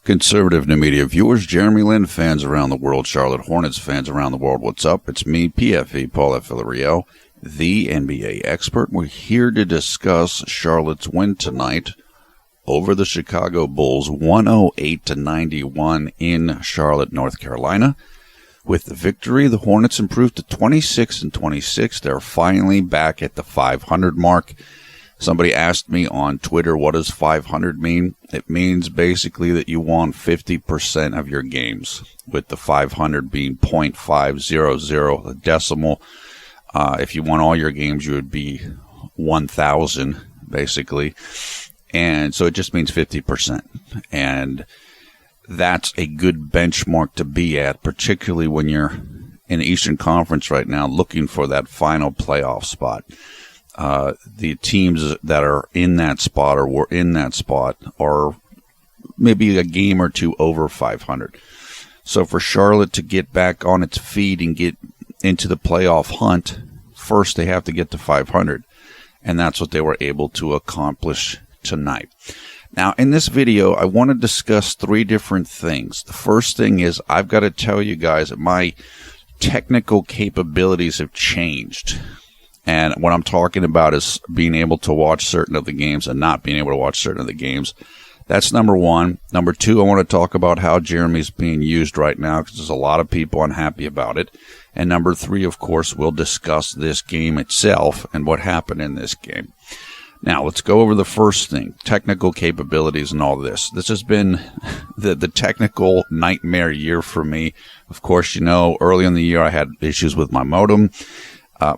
Conservative New Media viewers, JLin fans around the world, Charlotte Hornets fans around the world, what's up? It's me, PFE, Paul F. Villarreal, the NBA expert. We're here to discuss Charlotte's win tonight over the Chicago Bulls, 108-91 in Charlotte, North Carolina. With the victory, the Hornets improved to 26-26. They're finally back at the 500 mark. Somebody asked me on Twitter, what does 500 mean? It means basically that you won 50% of your games, with the 500 being .500, the decimal. If you won all your games, you would be 1,000, basically. And so it just means 50%. And that's a good benchmark to be at, particularly when you're in the Eastern Conference right now looking for that final playoff spot. The teams that are in that spot or were in that spot are maybe a game or two over 500. So for Charlotte to get back on its feet and get into the playoff hunt, first they have to get to 500. And that's what they were able to accomplish tonight. Now, in this video, I want to discuss three different things. The first thing is I've got to tell you guys that my technical capabilities have changed. And what I'm talking about is being able to watch certain of the games and not being able to watch certain of the games. That's number one. Number two, I want to talk about how Jeremy's being used right now because there's a lot of people unhappy about it. And number three, of course, we'll discuss this game itself and what happened in this game. Now, let's go over the first thing, technical capabilities and all this. This has been the technical nightmare year for me. Of course, you know, early in the year I had issues with my modem.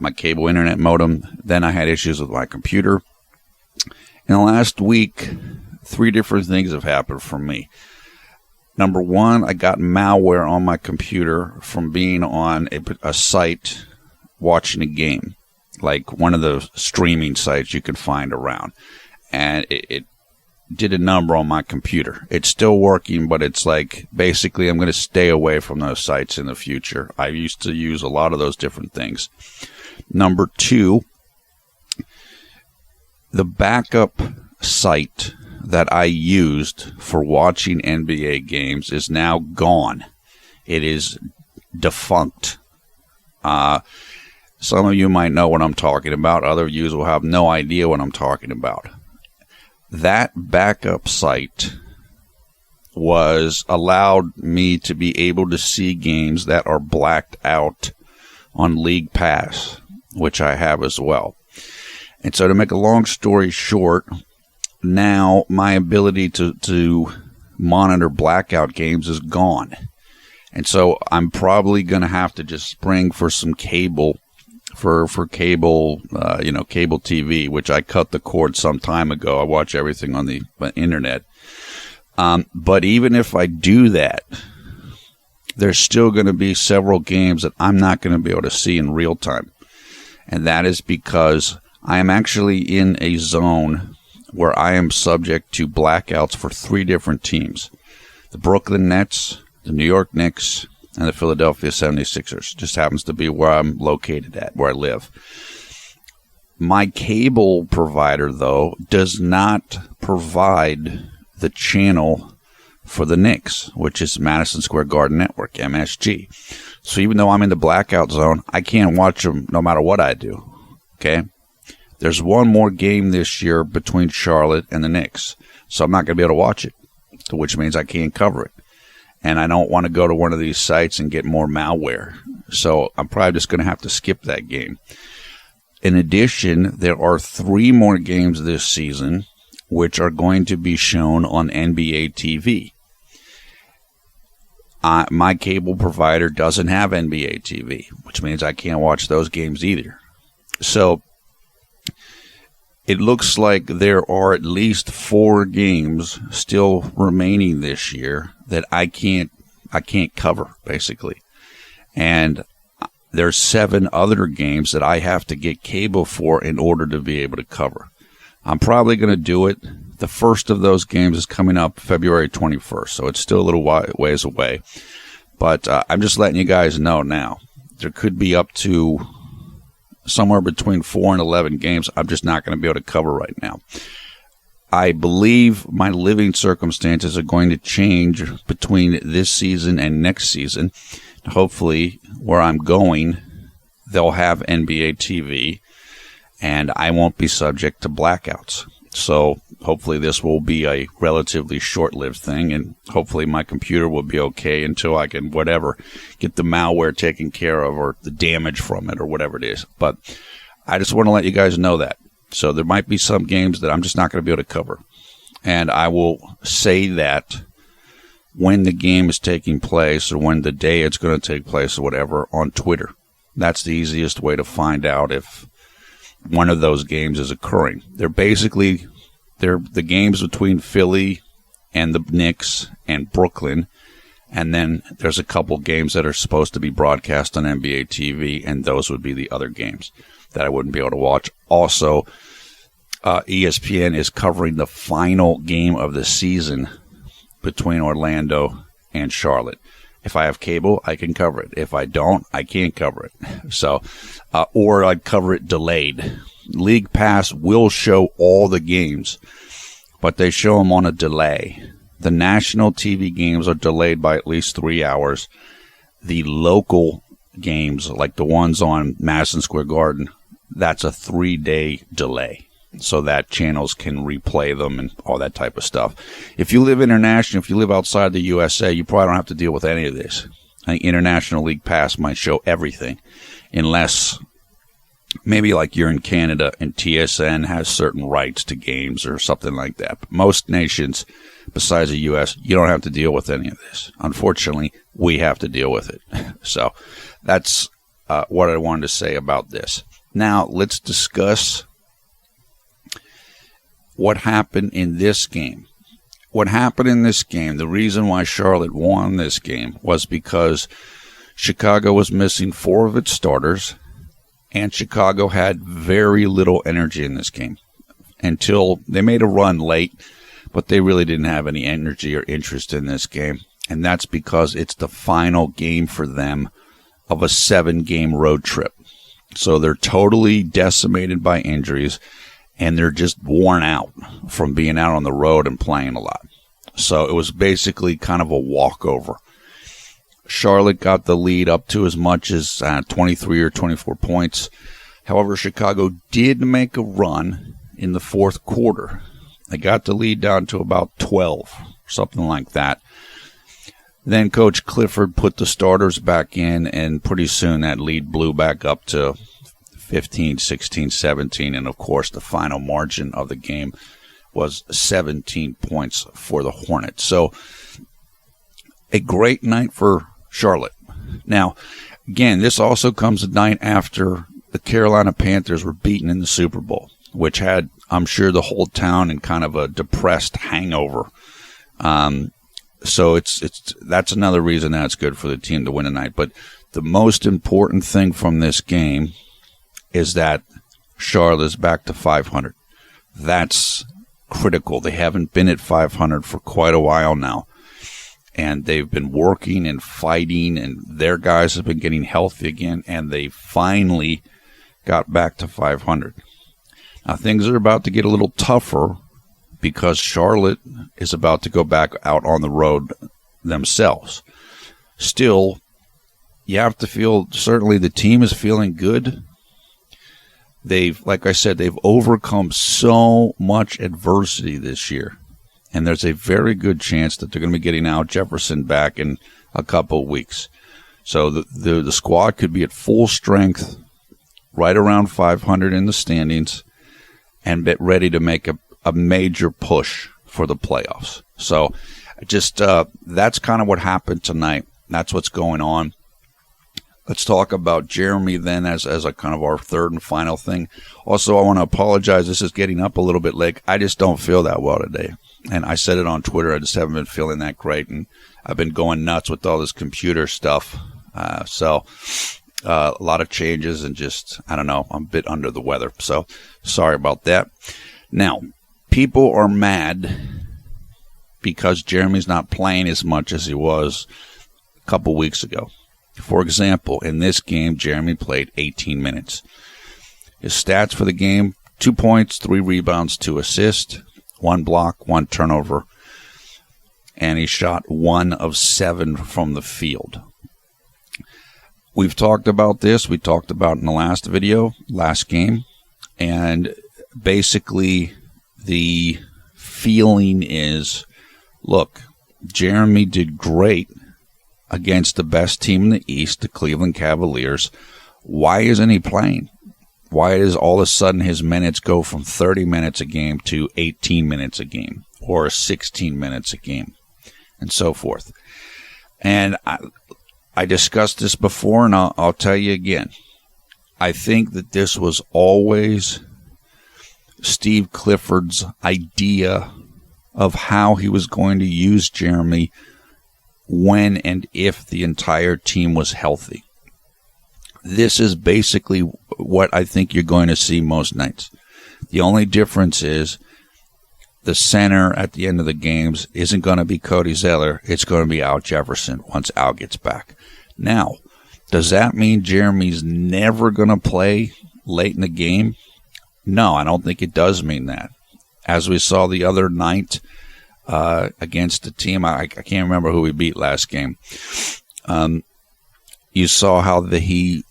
My cable internet modem. Then I had issues with my computer. In the last week, three different things have happened for me. Number one, I got malware on my computer from being on a site watching a game, like one of the streaming sites you can find around. And it did a number on my computer. It's still working, but it's like basically I'm going to stay away from those sites in the future. I used to use a lot of those different things. Number two, the backup site that I used for watching NBA games is now gone. It is defunct. Some of you might know what I'm talking about. Other of you will have no idea what I'm talking about. That backup site allowed me to be able to see games that are blacked out on League Pass, which I have as well. And so to make a long story short, now my ability to monitor blackout games is gone. And so I'm probably going to have to just spring for some cable, for cable, cable TV, which I cut the cord some time ago. I watch everything on the internet. But even if I do that, there's still going to be several games that I'm not going to be able to see in real time. And that is because I am actually in a zone where I am subject to blackouts for three different teams. The Brooklyn Nets, the New York Knicks, and the Philadelphia 76ers. Just happens to be where I'm located at, where I live. My cable provider, though, does not provide the channel for the Knicks, which is Madison Square Garden Network, MSG. So even though I'm in the blackout zone, I can't watch them no matter what I do. Okay? There's one more game this year between Charlotte and the Knicks, so I'm not going to be able to watch it, which means I can't cover it. And I don't want to go to one of these sites and get more malware. So I'm probably just going to have to skip that game. In addition, there are three more games this season which are going to be shown on NBA TV. My cable provider doesn't have NBA TV, which means I can't watch those games either. So it looks like there are at least 4 games still remaining this year that I can't cover, basically. And there's 7 other games that I have to get cable for in order to be able to cover. I'm probably going to do it. The first of those games is coming up February 21st, so it's still a little ways away. But I'm just letting you guys know now. There could be up to somewhere between 4 and 11 games I'm just not going to be able to cover right now. I believe my living circumstances are going to change between this season and next season. Hopefully, where I'm going, they'll have NBA TV, and I won't be subject to blackouts. So hopefully this will be a relatively short-lived thing, and hopefully my computer will be okay until I can, get the malware taken care of or the damage from it or whatever it is. But I just want to let you guys know that. So there might be some games that I'm just not going to be able to cover. And I will say that when the game is taking place or when the day it's going to take place or whatever on Twitter. That's the easiest way to find out if one of those games is occurring. They're the games between Philly and the Knicks and Brooklyn, and then there's a couple games that are supposed to be broadcast on NBA TV, and those would be the other games that I wouldn't be able to watch. Also, ESPN is covering the final game of the season between Orlando and Charlotte. If I have cable, I can cover it. If I don't, I can't cover it. So, or I'd cover it delayed. League Pass will show all the games, but they show them on a delay. The national TV games are delayed by at least 3 hours. The local games, like the ones on Madison Square Garden, that's a 3-day delay, so that channels can replay them and all that type of stuff. If you live international, if you live outside the USA, you probably don't have to deal with any of this. I think International League Pass might show everything, unless maybe like you're in Canada and TSN has certain rights to games or something like that. But most nations, besides the US, you don't have to deal with any of this. Unfortunately, we have to deal with it. So that's what I wanted to say about this. Now, let's discuss what happened in this game. What happened in this game, the reason why Charlotte won this game was because Chicago was missing 4 of its starters, and Chicago had very little energy in this game until they made a run late, but they really didn't have any energy or interest in this game, and that's because it's the final game for them of a 7-game road trip. So they're totally decimated by injuries, and they're just worn out from being out on the road and playing a lot. So it was basically kind of a walkover. Charlotte got the lead up to as much as 23 or 24 points. However, Chicago did make a run in the fourth quarter. They got the lead down to about 12, something like that. Then Coach Clifford put the starters back in, and pretty soon that lead blew back up to 15, 16, 17, and of course the final margin of the game was 17 points for the Hornets. So a great night for Charlotte. Now, again, this also comes the night after the Carolina Panthers were beaten in the Super Bowl, which had, I'm sure, the whole town in kind of a depressed hangover. So that's another reason that it's good for the team to win tonight. But the most important thing from this game is that Charlotte is back to 500. That's critical. They haven't been at 500 for quite a while now. And they've been working and fighting, and their guys have been getting healthy again, and they finally got back to 500. Now, things are about to get a little tougher because Charlotte is about to go back out on the road themselves. Still, you have to feel, certainly the team is feeling good. Like I said, they've overcome so much adversity this year. And there's a very good chance that they're going to be getting Al Jefferson back in a couple of weeks. So the squad could be at full strength, right around 500 in the standings, and get ready to make a major push for the playoffs. So just that's kind of what happened tonight. That's what's going on. Let's talk about Jeremy then as a kind of our third and final thing. Also, I want to apologize. This is getting up a little bit late. I just don't feel that well today. And I said it on Twitter. I just haven't been feeling that great. And I've been going nuts with all this computer stuff. So a lot of changes and just, I don't know, I'm a bit under the weather. So sorry about that. Now, people are mad because Jeremy's not playing as much as he was a couple weeks ago. For example, in this game, Jeremy played 18 minutes. His stats for the game, 2 points, 3 rebounds, 2 assists. 1 block, 1 turnover, and he shot 1 of 7 from the field. We've talked about this. We talked about in the last video, last game, and basically the feeling is, look, Jeremy did great against the best team in the East, the Cleveland Cavaliers. Why isn't he playing? Why does all of a sudden his minutes go from 30 minutes a game to 18 minutes a game or 16 minutes a game and so forth? And I discussed this before, and I'll tell you again. I think that this was always Steve Clifford's idea of how he was going to use Jeremy when and if the entire team was healthy. This is basically what I think you're going to see most nights. The only difference is the center at the end of the games isn't going to be Cody Zeller. It's going to be Al Jefferson once Al gets back. Now, does that mean Jeremy's never going to play late in the game? No, I don't think it does mean that. As we saw the other night against the team, I can't remember who we beat last game. You saw how he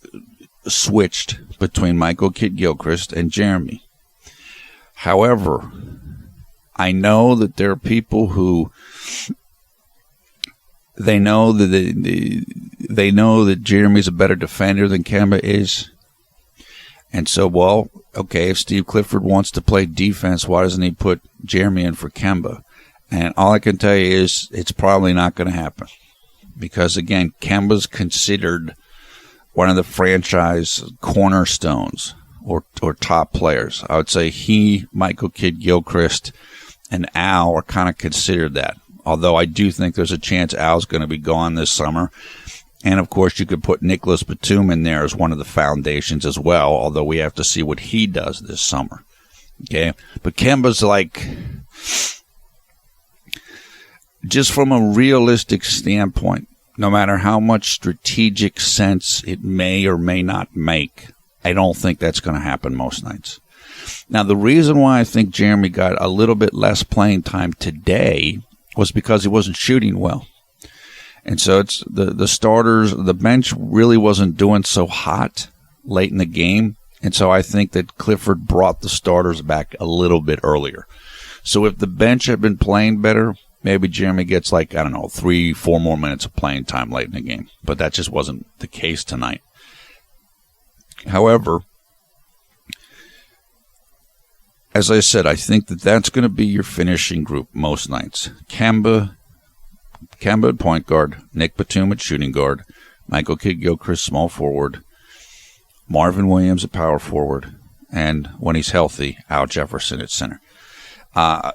switched between Michael Kidd-Gilchrist and Jeremy. However, I know that there are people who they know that Jeremy's a better defender than Kemba is. And so, well, okay, if Steve Clifford wants to play defense, why doesn't he put Jeremy in for Kemba? And all I can tell you is it's probably not going to happen. Because, again, Kemba's considered one of the franchise cornerstones or top players. I would say he, Michael Kidd-Gilchrist, and Al are kind of considered that. Although I do think there's a chance Al's going to be gone this summer. And, of course, you could put Nicholas Batum in there as one of the foundations as well, although we have to see what he does this summer. Okay? But Kemba's like, just from a realistic standpoint, no matter how much strategic sense it may or may not make, I don't think that's going to happen most nights. Now, the reason why I think Jeremy got a little bit less playing time today was because he wasn't shooting well. And so it's the starters, the bench really wasn't doing so hot late in the game. And so I think that Clifford brought the starters back a little bit earlier. So if the bench had been playing better, maybe Jeremy gets 3-4 more minutes of playing time late in the game. But that just wasn't the case tonight. However, as I said, I think that that's going to be your finishing group most nights. Kemba at point guard, Nick Batum at shooting guard, Michael Kidd-Gilchrist small forward, Marvin Williams at power forward, and when he's healthy, Al Jefferson at center. I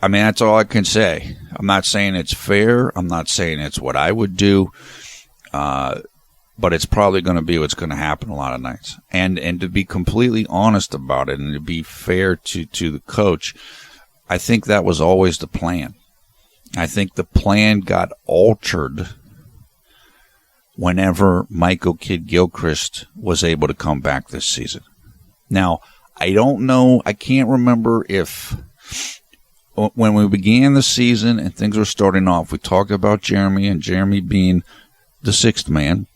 mean, that's all I can say. I'm not saying it's fair. I'm not saying it's what I would do. But it's probably going to be what's going to happen a lot of nights. And to be completely honest about it and to be fair to the coach, I think that was always the plan. I think the plan got altered whenever Michael Kidd-Gilchrist was able to come back this season. Now, I don't know. I can't remember if when we began the season and things were starting off, we talked about Jeremy and Jeremy being the sixth man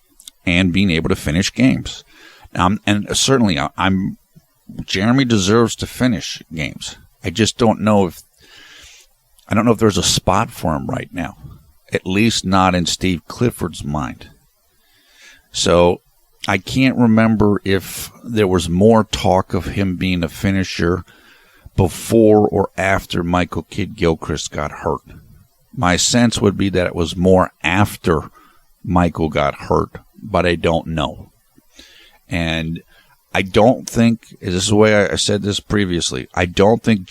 and being able to finish games. And certainly, Jeremy deserves to finish games. I just don't know if there's a spot for him right now. At least not in Steve Clifford's mind. So I can't remember if there was more talk of him being a finisher before or after Michael Kidd-Gilchrist got hurt. My sense would be that it was more after Michael got hurt, but I don't know. And I don't think, this is the way I said this previously, I don't think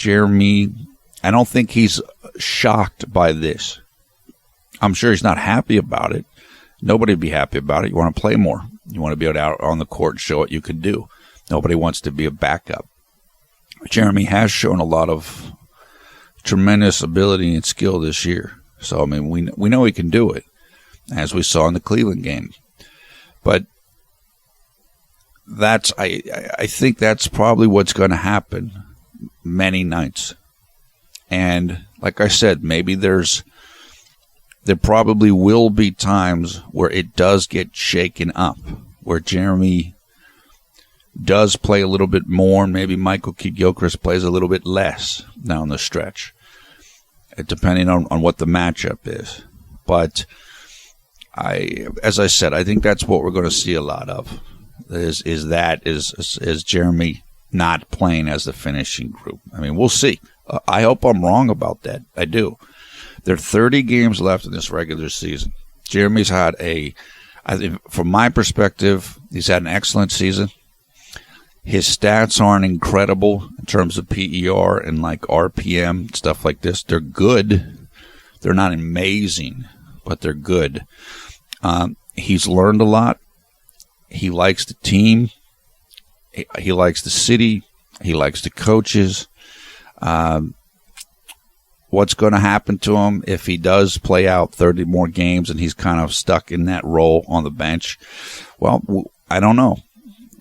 he's shocked by this. I'm sure he's not happy about it. Nobody would be happy about it. You want to play more. You want to be able to out on the court and show what you can do. Nobody wants to be a backup. Jeremy has shown a lot of tremendous ability and skill this year. So, I mean, we know he can do it, as we saw in the Cleveland game. But I think that's probably what's going to happen many nights. And like I said, maybe there probably will be times where it does get shaken up, where Jeremy does play a little bit more, and maybe Michael Kidd-Gilchrist plays a little bit less down the stretch, depending on what the matchup is. But as I said, I think that's what we're going to see a lot of, is Jeremy not playing as the finishing group. I mean, we'll see. I hope I'm wrong about that. I do. There are 30 games left in this regular season. Jeremy's had I think from my perspective, he's had an excellent season. His stats aren't incredible in terms of PER and like RPM, stuff like this. They're good. They're not amazing, but they're good. He's learned a lot. He likes the team. He likes the city. He likes the coaches. What's going to happen to him if he does play out 30 more games and he's kind of stuck in that role on the bench? Well, I don't know.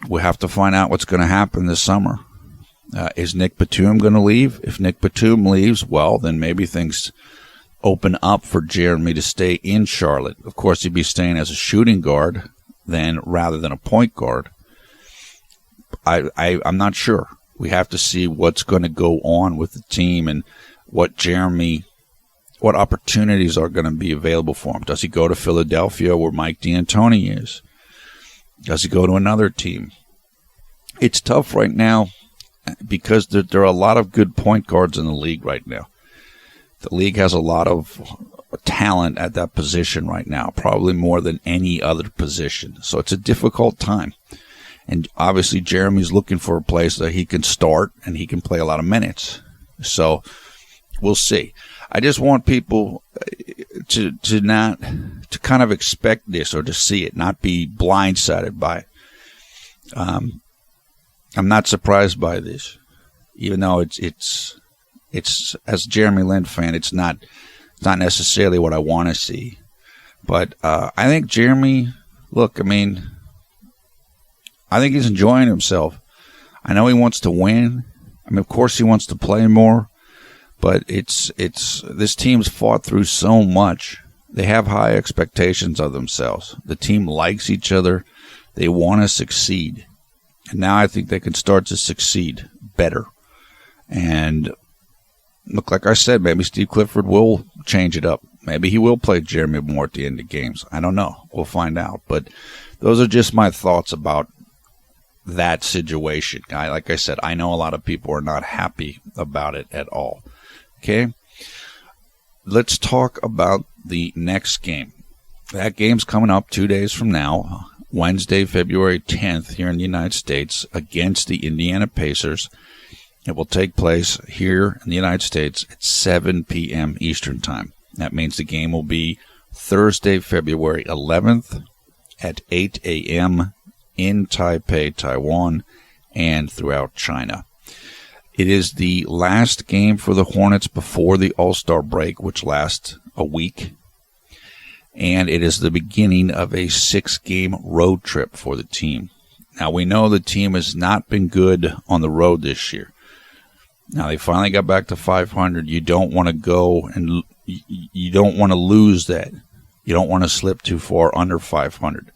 We have to find out what's going to happen this summer. Is Nick Batum going to leave? If Nick Batum leaves, well, then maybe things open up for Jeremy to stay in Charlotte. Of course, he'd be staying as a shooting guard then rather than a point guard. I'm not sure. We have to see what's going to go on with the team and what opportunities are going to be available for him. Does he go to Philadelphia where Mike D'Antoni is? Does he go to another team? It's tough right now because there are a lot of good point guards in the league right now. The league has a lot of talent at that position right now, probably more than any other position. So it's a difficult time. And obviously Jeremy's looking for a place that he can start and he can play a lot of minutes. So we'll see. I just want people to kind of expect this or to see it, not be blindsided by it. I'm not surprised by this, even though it's as a Jeremy Lin fan, it's not necessarily what I want to see. But I think Jeremy, look, I mean, I think he's enjoying himself. I know he wants to win. I mean, of course he wants to play more, but it's this team's fought through so much. They have high expectations of themselves. The team likes each other. They want to succeed. And now I think they can start to succeed better. And look, like I said, maybe Steve Clifford will change it up. Maybe he will play Jeremy more at the end of games. I don't know. We'll find out. But those are just my thoughts about that situation. Like I said, I know a lot of people are not happy about it at all. Okay? Let's talk about the next game. That game's coming up 2 days from now, Wednesday, February 10th, here in the United States, against the Indiana Pacers. It will take place here in the United States at 7 p.m. Eastern Time. That means the game will be Thursday, February 11th at 8 a.m. in Taipei, Taiwan, and throughout China. It is the last game for the Hornets before the All-Star break, which lasts a week. And it is the beginning of a 6-game road trip for the team. Now, we know the team has not been good on the road this year. Now, they finally got back to 500. You don't want to go and you don't want to lose that. You don't want to slip too far under 500.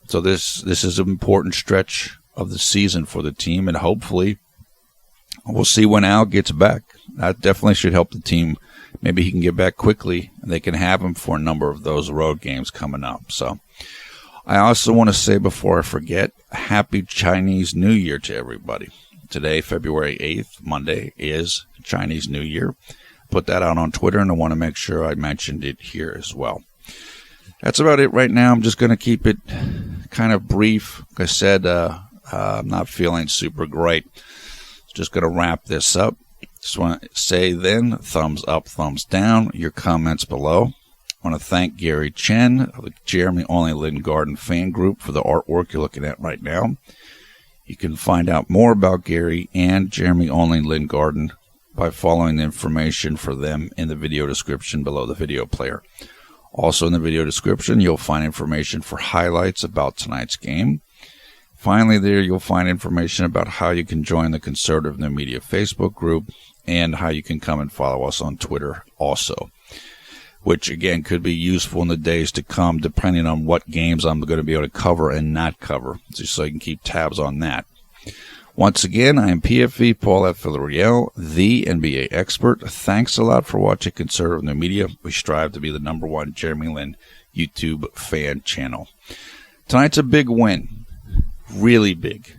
So this is an important stretch of the season for the team, and hopefully we'll see when Al gets back. That definitely should help the team. Maybe he can get back quickly, and they can have him for a number of those road games coming up. So I also want to say before I forget, Happy Chinese New Year to everybody. Today, February 8th, Monday, is Chinese New Year. Put that out on Twitter, and I want to make sure I mentioned it here as well. That's about it right now. I'm just going to keep it kind of brief. Like I said, I'm not feeling super great. Just going to wrap this up. Just want to say then, thumbs up, thumbs down, your comments below. I want to thank Gary Chen of the Jeremy Only Lin Garden fan group for the artwork you're looking at right now. You can find out more about Gary and Jeremy Only Lin Garden by following the information for them in the video description below the video player. Also in the video description, you'll find information for highlights about tonight's game. Finally, there you'll find information about how you can join the Conservative New Media Facebook group and how you can come and follow us on Twitter also, which, again, could be useful in the days to come depending on what games I'm going to be able to cover and not cover, just so you can keep tabs on that. Once again, I am PFV Paul F. Villarreal, the NBA expert. Thanks a lot for watching Conservative New Media. We strive to be the #1 Jeremy Lin YouTube fan channel. Tonight's a big win. Really big.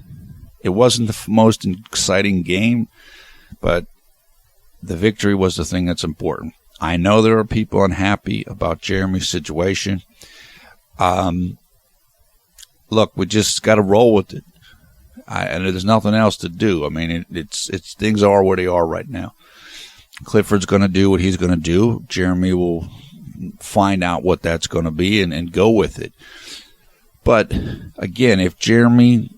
It wasn't the most exciting game, but the victory was the thing that's important. I know there are people unhappy about Jeremy's situation. Look, we just got to roll with it. And there's nothing else to do. I mean, it's things are where they are right now. Clifford's going to do what he's going to do. Jeremy will find out what that's going to be and go with it. But, again, if Jeremy,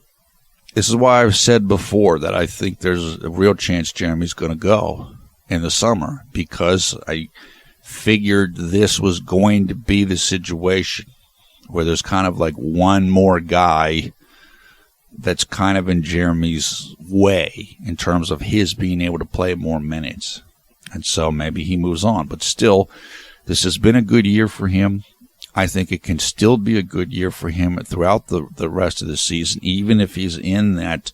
this is why I've said before that I think there's a real chance Jeremy's going to go in the summer, because I figured this was going to be the situation where there's kind of like one more guy that's kind of in Jeremy's way in terms of his being able to play more minutes. And so maybe he moves on. But still, this has been a good year for him. I think it can still be a good year for him throughout the rest of the season, even if he's in that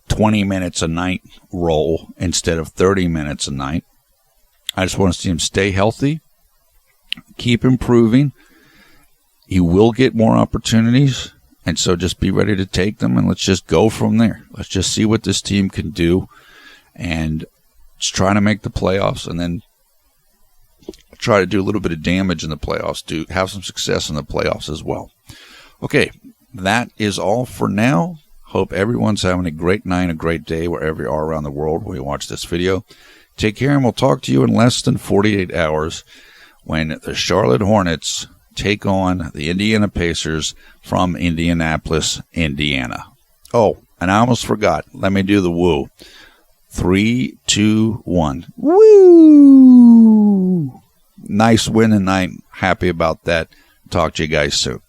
20 minutes a night role instead of 30 minutes a night. I just want to see him stay healthy, keep improving. He will get more opportunities. And so just be ready to take them, and let's just go from there. Let's just see what this team can do, and just try to make the playoffs, and then try to do a little bit of damage in the playoffs, have some success in the playoffs as well. Okay, that is all for now. Hope everyone's having a great night, a great day, wherever you are around the world when you watch this video. Take care, and we'll talk to you in less than 48 hours when the Charlotte Hornets take on the Indiana Pacers from Indianapolis, Indiana. Oh, and I almost forgot. Let me do the woo. 3, 2, 1. Woo! Nice win tonight. Happy about that. Talk to you guys soon.